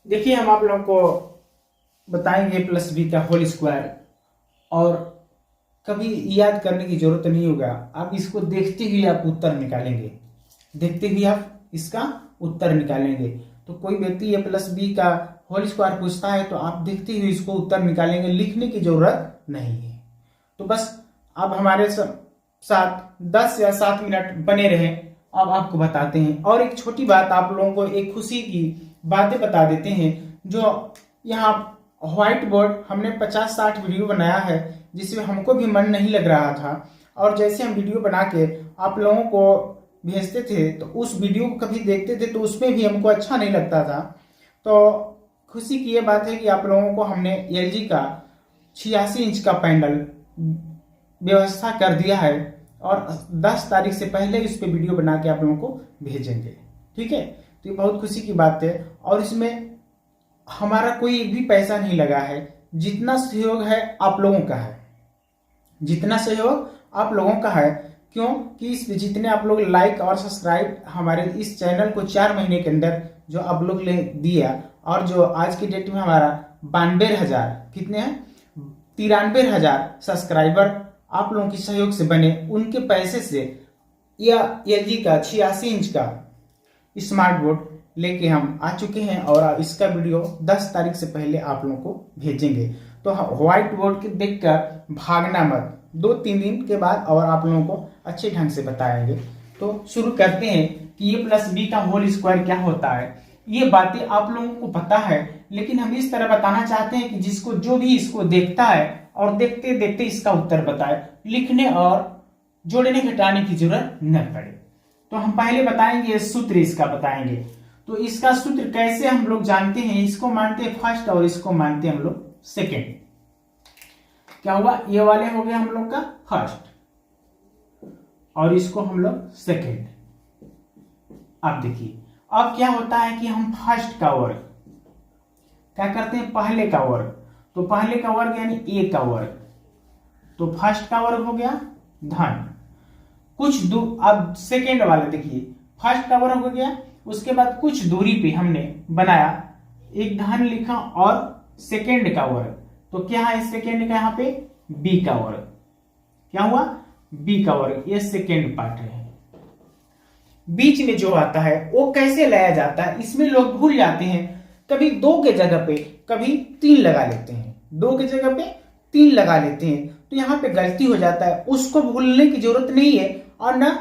देखिए, हम आप लोगों को बताएंगे प्लस बी का होल स्क्वायर, और कभी याद करने की जरूरत नहीं होगा। आप इसको देखते हुए आप उत्तर निकालेंगे, देखते हुए आप इसका उत्तर निकालेंगे। तो कोई व्यक्ति ये प्लस बी का होल स्क्वायर पूछता है तो आप देखते हुए इसको उत्तर निकालेंगे, लिखने की जरूरत नहीं है। तो बस आप हमारे साथ 10 या 7 मिनट बने रहें। अब आपको बताते हैं, और एक छोटी बात आप लोगों को, एक खुशी की बातें बता देते हैं। जो यहाँ व्हाइट बोर्ड हमने 50-60 वीडियो बनाया है, जिसमें हमको भी मन नहीं लग रहा था, और जैसे हम वीडियो बना के आप लोगों को भेजते थे तो उस वीडियो को कभी देखते थे तो उसमें भी हमको अच्छा नहीं लगता था। तो खुशी की ये बात है कि आप लोगों को हमने LG का 86 इंच का पैनल व्यवस्था कर दिया है, और 10 तारीख से पहले इस पे वीडियो बना के आप लोगों को भेजेंगे। ठीक है, तो ये बहुत खुशी की बात है, और इसमें हमारा कोई भी पैसा नहीं लगा है। जितना सहयोग है आप लोगों का है, जितना सहयोग आप लोगों का है। क्यों कि इस जितने आप लोग लाइक और सब्सक्राइब हमारे इस चैनल को 4 महीने के अंदर जो आप लोग ने दिया, और जो आज की डेट में हमारा 92,000 कितने हैं 93,000 सब्सक्राइबर आप लोगों के सहयोग से बने, उनके पैसे से यह LG का 86 इंच का स्मार्ट बोर्ड लेके हम आ चुके हैं, और इसका वीडियो 10 तारीख से पहले आप लोगों को भेजेंगे। तो व्हाइट बोर्ड के देखकर भागना मत, 2-3 दिन के बाद और आप लोगों को अच्छे ढंग से बताएंगे। तो शुरू करते हैं कि ये प्लस बी का होल स्क्वायर क्या होता है। ये बातें आप लोगों को पता है, लेकिन हम इस तरह बताना चाहते हैं कि जिसको जो भी इसको देखता है और देखते देखते इसका उत्तर बताए, लिखने और जोड़ने घटाने की जरूरत न पड़े। तो हम पहले बताएंगे सूत्र, इसका बताएंगे। तो इसका सूत्र कैसे हम लोग जानते हैं, इसको मानते हैं फर्स्ट और इसको मानते हैं हम लोग सेकेंड। क्या हुआ, ये वाले हो गए हम लोग का फर्स्ट और इसको हम लोग सेकेंड। अब देखिए, अब क्या होता है कि हम फर्स्ट का वर्ग क्या करते हैं, पहले का वर्ग। तो पहले का वर्ग यानी ए का वर्ग, तो फर्स्ट का वर्ग हो गया धन कुछ अब सेकेंड वाले देखिए, फर्स्ट का वर्ग हो गया, उसके बाद कुछ दूरी पे हमने बनाया एक धन लिखा और सेकेंड का वर्ग। तो क्या है सेकेंड का, यहाँ पे बी का वर्ग। क्या हुआ, बी का वर्ग, ये सेकेंड पार्ट है। बीच में जो आता है वो कैसे लाया जाता है, इसमें लोग भूल जाते हैं। कभी 2 के जगह पे कभी 3 लगा लेते हैं, 2 के जगह पे 3 लगा लेते हैं, तो यहाँ पे गलती हो जाता है। उसको भूलने की जरूरत नहीं है और ना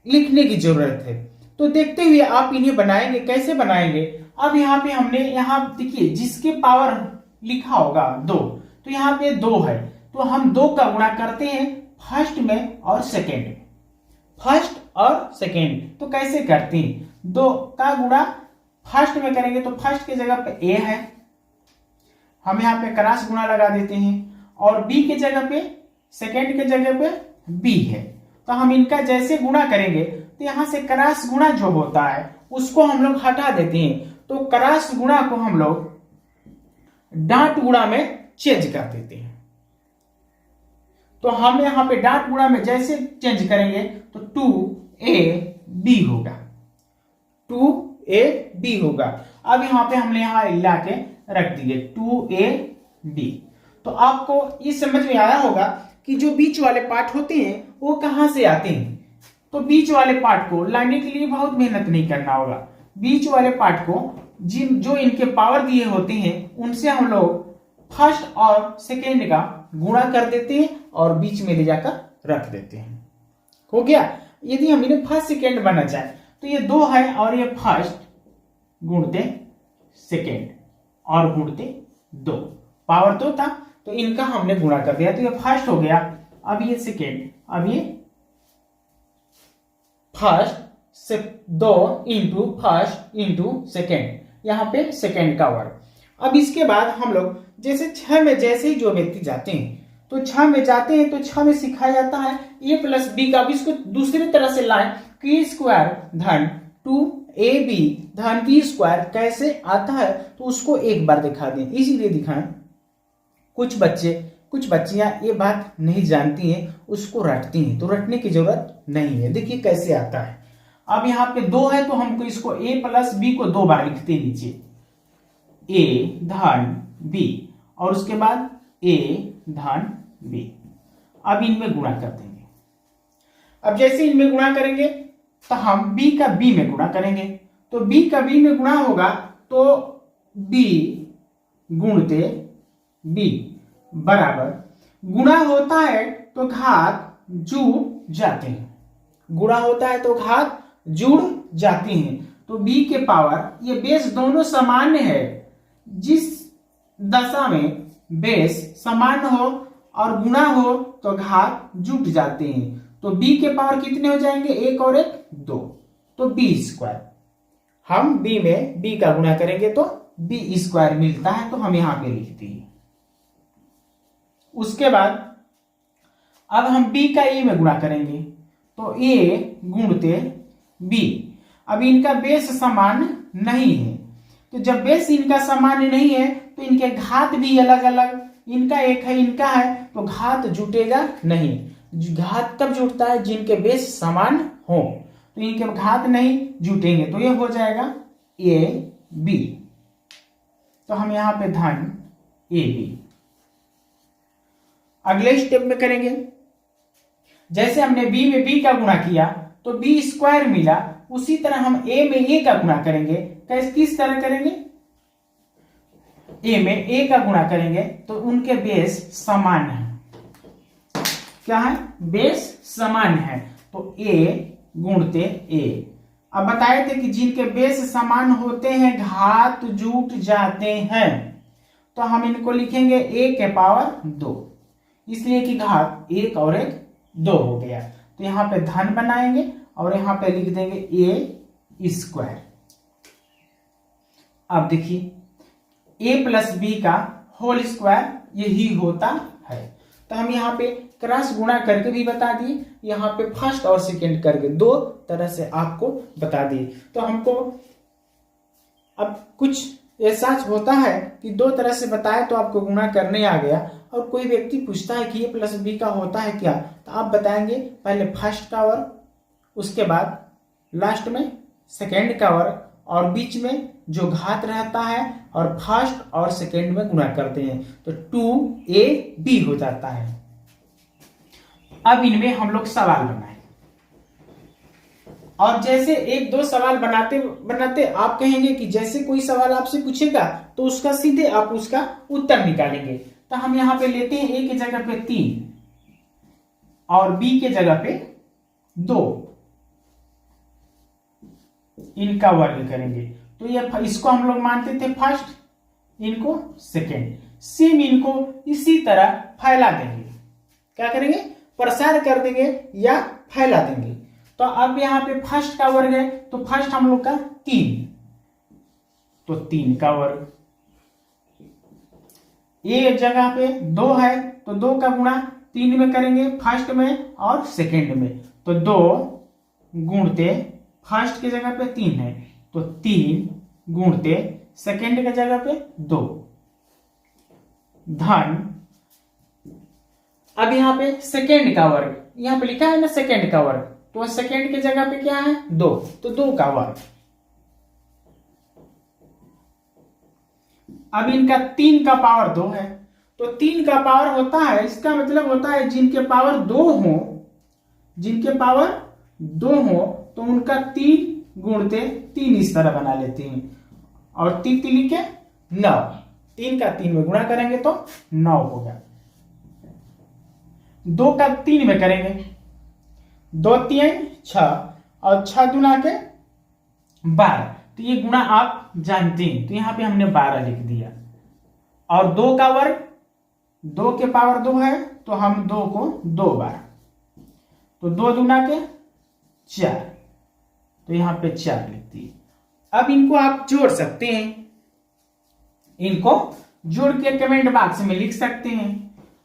लिखने की जरूरत है। तो देखते हुए आप इन्हें बनाएंगे, कैसे बनाएंगे। अब यहाँ पे हमने, यहाँ देखिए जिसके पावर लिखा होगा 2, तो यहाँ पे 2 है, तो हम 2 का गुणा करते हैं फर्स्ट में और सेकेंड में, फर्स्ट और सेकेंड। तो कैसे करते हैं, 2 का गुणा फर्स्ट में करेंगे तो फर्स्ट की जगह पे ए है, हम यहाँ पे क्रॉस गुणा लगा देते हैं, और बी के जगह पे सेकेंड के जगह पे बी है। तो हम इनका जैसे गुणा करेंगे तो यहां से क्रॉस गुणा जो होता है उसको हम लोग हटा देते हैं। तो क्रॉस गुणा को हम लोग डाट गुणा में चेंज कर देते हैं। तो हम यहां पे डाट गुणा में जैसे चेंज करेंगे तो 2ab होगा, 2ab होगा। अब यहां पे हमने यहां ला के रख दिए 2ab। तो आपको ये समझ में आया होगा कि जो बीच वाले पार्ट होते हैं वो कहां से आते हैं। तो बीच वाले पार्ट को लाने के लिए बहुत मेहनत नहीं करना होगा। बीच वाले पार्ट को जो इनके पावर दिए होते हैं उनसे हम लोग फर्स्ट और सेकेंड का गुणा कर देते हैं और बीच में ले जाकर रख देते हैं। हो गया। यदि हम इन्हें फर्स्ट सेकेंड बनना चाहे तो ये 2 है और ये फर्स्ट गुणते सेकेंड और गुणते 2, पावर 2 था तो इनका हमने गुणा कर दिया, तो ये फर्स्ट हो गया। अब ये सेकेंड, अब ये फर्स्ट से 2 इंटू फर्स्ट इंटू सेकेंड, यहां पे सेकेंड का वर्ग। अब इसके बाद हम लोग जैसे 6 में जैसे ही जो व्यक्ति जाते हैं तो 6 में जाते हैं तो 6 में सिखाया जाता है ए प्लस बी का। अब इसको दूसरी तरह से लाएं, k स्क्वायर धन 2ab धन b स्क्वायर कैसे आता है तो उसको एक बार दिखा दें, इसीलिए दिखाएं। कुछ बच्चियां ये बात नहीं जानती हैं, उसको रटती हैं, तो रटने की जरूरत नहीं है। देखिए कैसे आता है। अब यहाँ पे 2 है तो हमको इसको a प्लस बी को 2 बार लिखते हैं नीचे, ए धन बी और उसके बाद ए धन बी। अब इनमें गुणा कर देंगे। अब जैसे इनमें गुणा करेंगे तो हम b का b में गुणा करेंगे, तो b का b में गुणा होगा तो b गुणते b बराबर, गुणा होता है तो घात जुड़ जाते हैं, गुणा होता है तो घात जुड़ जाती हैं। तो b के पावर, ये बेस दोनों सामान्य है, जिस दशा में बेस सामान्य हो और गुणा हो तो घात जुट जाते हैं। तो b के पावर कितने हो जाएंगे, एक और एक दो, तो b स्क्वायर। हम b में b का गुणा करेंगे तो b स्क्वायर मिलता है, तो हम यहां पे लिख दिए। उसके बाद अब हम b का a में गुणा करेंगे तो a गुणते b। अब इनका बेस समान नहीं है, तो जब बेस इनका सामान्य नहीं है तो इनके घात भी अलग अलग, इनका एक है इनका है, तो घात जुटेगा नहीं। घात तब जुटता है जिनके बेस समान हो, तो इनके घात नहीं जुटेंगे, तो ये हो जाएगा ए बी। तो हम यहां पे धन ए बी। अगले स्टेप में करेंगे, जैसे हमने b में b का गुणा किया तो b स्क्वायर मिला, उसी तरह हम a में a का गुणा करेंगे। कैसे, किस तरह करेंगे, a में a का गुणा करेंगे तो उनके बेस समान है। क्या है, बेस समान है, तो a गुणते a। अब बताए थे कि जिनके बेस समान होते हैं घात जुट जाते हैं, तो हम इनको लिखेंगे a के पावर 2, इसलिए कि घात एक और एक 2 हो गया। तो यहां पे धन बनाएंगे और यहां पे लिख देंगे a स्क्वायर। अब देखिए a प्लस बी का होल स्क्वायर यही होता है, तो हम यहाँ पे क्रॉस गुणा करके भी बता दिए, यहाँ पे फर्स्ट और सेकंड करके दो तरह से आपको बता दिए। तो हमको अब कुछ ऐसा होता है कि दो तरह से बताए तो आपको गुणा करने आ गया, और कोई व्यक्ति पूछता है कि ये प्लस बी का होता है क्या, तो आप बताएंगे पहले फर्स्ट का वर्ग, उसके बाद लास्ट में सेकेंड का वर्ग, और बीच में जो घात रहता है और फर्स्ट और सेकेंड में गुणा करते हैं, तो 2ab हो जाता है। अब इनमें हम लोग सवाल बनाए, और जैसे एक दो सवाल बनाते बनाते आप कहेंगे कि जैसे कोई सवाल आपसे पूछेगा तो उसका सीधे आप उसका उत्तर निकालेंगे। तो हम यहां पे लेते हैं a की जगह पे 3 और b के जगह पे 2, इनका वर्ग करेंगे। तो ये इसको हम लोग मानते थे फर्स्ट, इनको सेकेंड, सेम इनको इसी तरह फैला देंगे। क्या करेंगे, प्रसार कर देंगे या फैला देंगे। तो अब यहाँ पे फर्स्ट का वर्ग है, तो फर्स्ट हम लोग का 3, तो 3 का वर्ग, ए जगह पे 2 है तो 2 का गुणा 3 में करेंगे, फर्स्ट में और सेकेंड में, तो 2 गुणते फर्स्ट की जगह पे 3 है तो 3 गुणते सेकेंड की जगह पे 2 धन। अब यहां पे सेकेंड का वर्ग, यहां पे लिखा है ना सेकेंड का वर्ग, तो सेकेंड की जगह पे क्या है 2, तो 2 का वर्ग। अब इनका 3 का पावर 2 है, तो 3 का पावर होता है, इसका मतलब होता है जिनके पावर 2 हो, जिनके पावर 2 हो तो उनका 3 गुणते 3 इस तरह बना लेते हैं, और 3 3 के 9, 3 का 3 में गुणा करेंगे तो 9 होगा। 2 का 3 में करेंगे, 2 3 6 और 6 गुना के 12, तो ये गुणा आप जानते हैं, तो यहां पे हमने 12 लिख दिया। और 2 का वर्ग, 2 के पावर 2 है तो हम 2 को 2 बार, तो 2 गुना के 4, तो यहां पे 4 लिख दिए। अब इनको आप जोड़ सकते हैं, इनको जोड़ के कमेंट बॉक्स में लिख सकते हैं।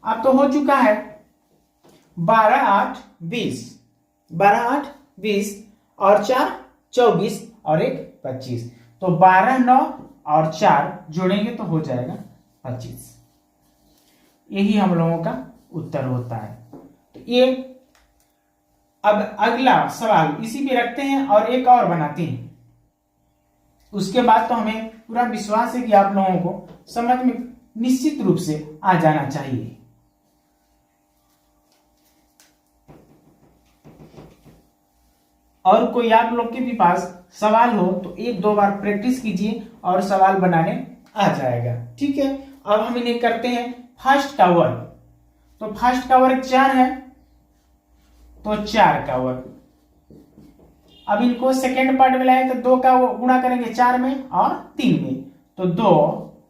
अब तो हो चुका है 12 8 20, 12 8 20 और 4 24 और 1 25, तो 12 9 और 4 जोड़ेंगे तो हो जाएगा 25। यही हम लोगों का उत्तर होता है। तो ये अब अगला सवाल इसी पे रखते हैं और एक और बनाते हैं, उसके बाद तो हमें पूरा विश्वास है कि आप लोगों को समझ में निश्चित रूप से आ जाना चाहिए। और कोई आप लोग के भी पास सवाल हो तो एक दो बार प्रैक्टिस कीजिए और सवाल बनाने आ जाएगा। ठीक है, अब हम इन्हें करते हैं फर्स्ट का वर्ग। तो फर्स्ट का वर्ग 4 है, तो 4 का वर्ग। अब इनको सेकेंड पार्ट में लाए तो 2 का गुणा करेंगे 4 में और 3 में, तो 2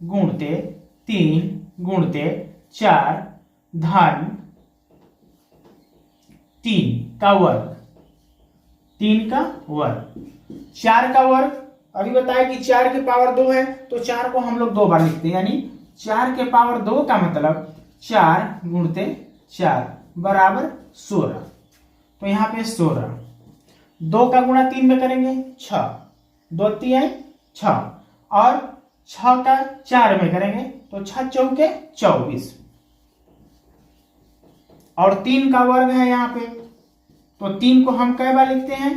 गुणते 3 गुणते 4 धन 3 का वर्ग, 3 का वर्ग। 4 का वर्ग अभी बताया कि 4 की पावर 2 है, तो 4 को हम लोग 2 बार लिखते हैं, यानी 4 के पावर 2 का मतलब 4 गुणते 4 बराबर 16। तो यहां पे 16, 2 का गुणा 3 में करेंगे 6, 2 3 6, और 6 का 4 में करेंगे तो 6 चौके 24, और 3 का वर्ग है यहाँ पे, तो 3 को हम कई बार लिखते हैं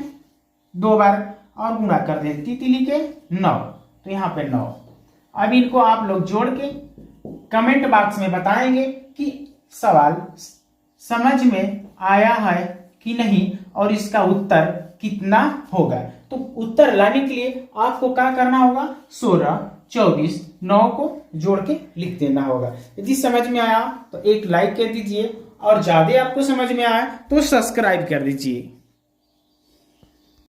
2 बार, और गुणा कर देते 3 के 9, तो यहाँ पे 9। अब इनको आप लोग जोड़ के कमेंट बॉक्स में बताएंगे कि सवाल समझ में आया है कि नहीं और इसका उत्तर कितना होगा। तो उत्तर लाने के लिए आपको क्या करना होगा, 16 24 9 को जोड़ के लिख देना होगा। यदि समझ में आया तो एक लाइक कर दीजिए, और ज्यादा आपको समझ में आया तो सब्सक्राइब कर दीजिए।